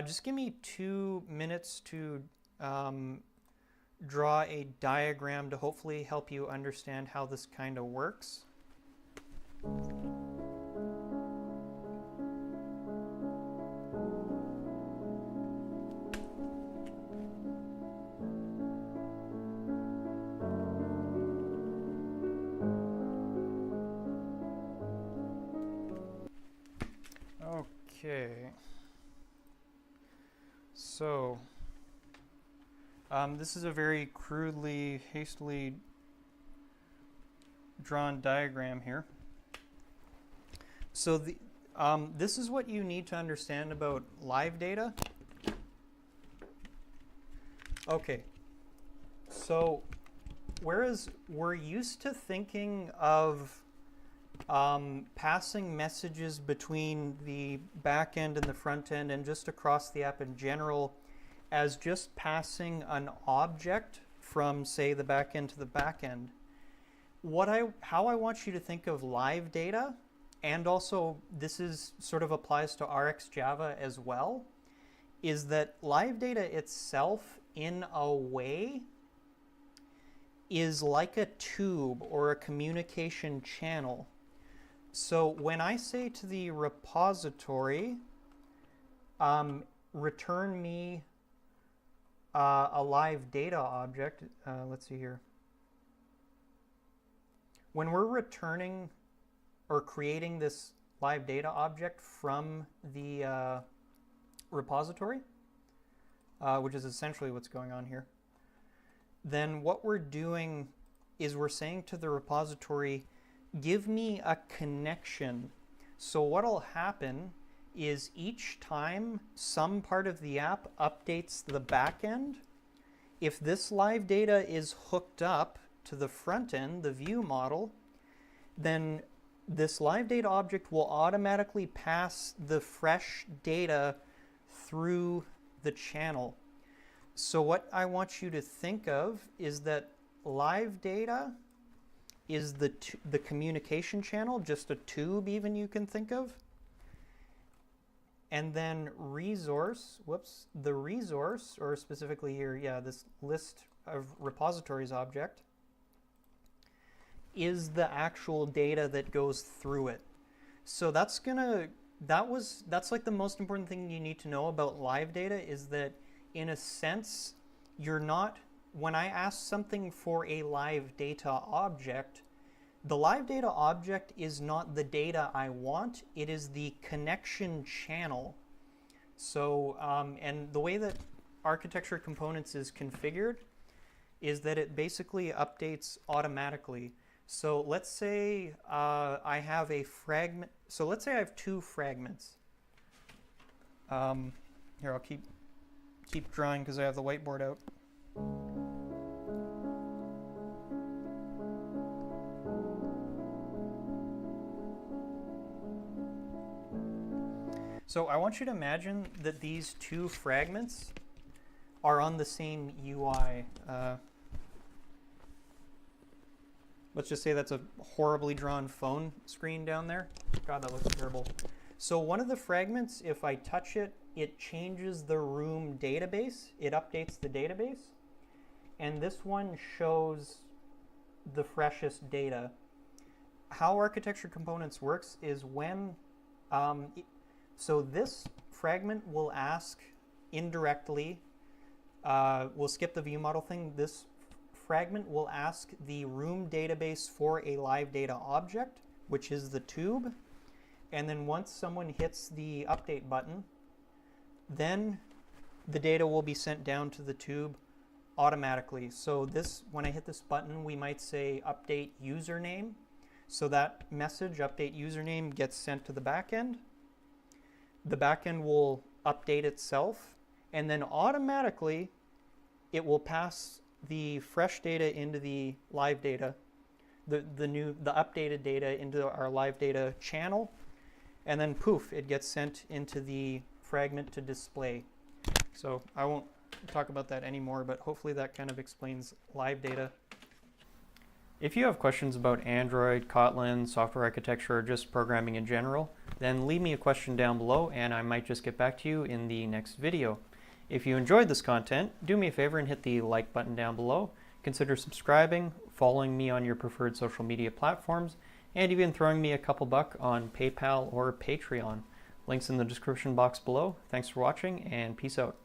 Just give me 2 minutes to draw a diagram to hopefully help you understand how this kind of works. Okay. So, this is a very crudely, hastily drawn diagram here. So this is what you need to understand about LiveData. Okay, so whereas we're used to thinking of passing messages between the back end and the front end and just across the app in general as just passing an object from, say, the back end to the back end. How I want you to think of LiveData, and also this is sort of applies to RxJava as well, is that LiveData itself in a way is like a tube or a communication channel. So when I say to the repository, return me a LiveData object, let's see here. When we're returning or creating this LiveData object from the repository, which is essentially what's going on here, then what we're doing is we're saying to the repository, give me a connection. So what'll happen is each time some part of the app updates the back end, if this LiveData is hooked up to the front end, the ViewModel, then this LiveData object will automatically pass the fresh data through the channel. So what I want you to think of is that LiveData is the communication channel, just a tube even you can think of. And then the resource, or specifically here, yeah, this list of repositories object, is the actual data that goes through it. So that's like the most important thing you need to know about LiveData, is that in a sense, when I ask something for a LiveData object, the LiveData object is not the data I want, it is the connection channel. So, and the way that architecture components is configured is that it basically updates automatically. So let's say I have a fragment. So let's say I have 2 fragments. Here, I'll keep drawing because I have the whiteboard out. So I want you to imagine that these 2 fragments are on the same UI. Let's just say that's a horribly drawn phone screen down there. God, that looks terrible. So one of the fragments, if I touch it, it changes the room database. It updates the database. And this one shows the freshest data. How architecture components works is when, so this fragment will ask indirectly, we'll skip the ViewModel thing, this fragment will ask the room database for a LiveData object, which is the tube. And then once someone hits the update button, then the data will be sent down to the tube automatically. So this, when I hit this button, we might say update username. So that message, update username, gets sent to the backend. The backend will update itself, and then automatically it will pass the fresh data into the LiveData, the updated data into our LiveData channel, and then poof, it gets sent into the fragment to display. So I won't talk about that anymore, but hopefully that kind of explains LiveData. If you have questions about Android, Kotlin, software architecture, or just programming in general, then leave me a question down below and I might just get back to you in the next video. If you enjoyed this content, do me a favor and hit the like button down below. Consider subscribing, following me on your preferred social media platforms, and even throwing me a couple bucks on PayPal or Patreon. Links in the description box below. Thanks for watching, and peace out.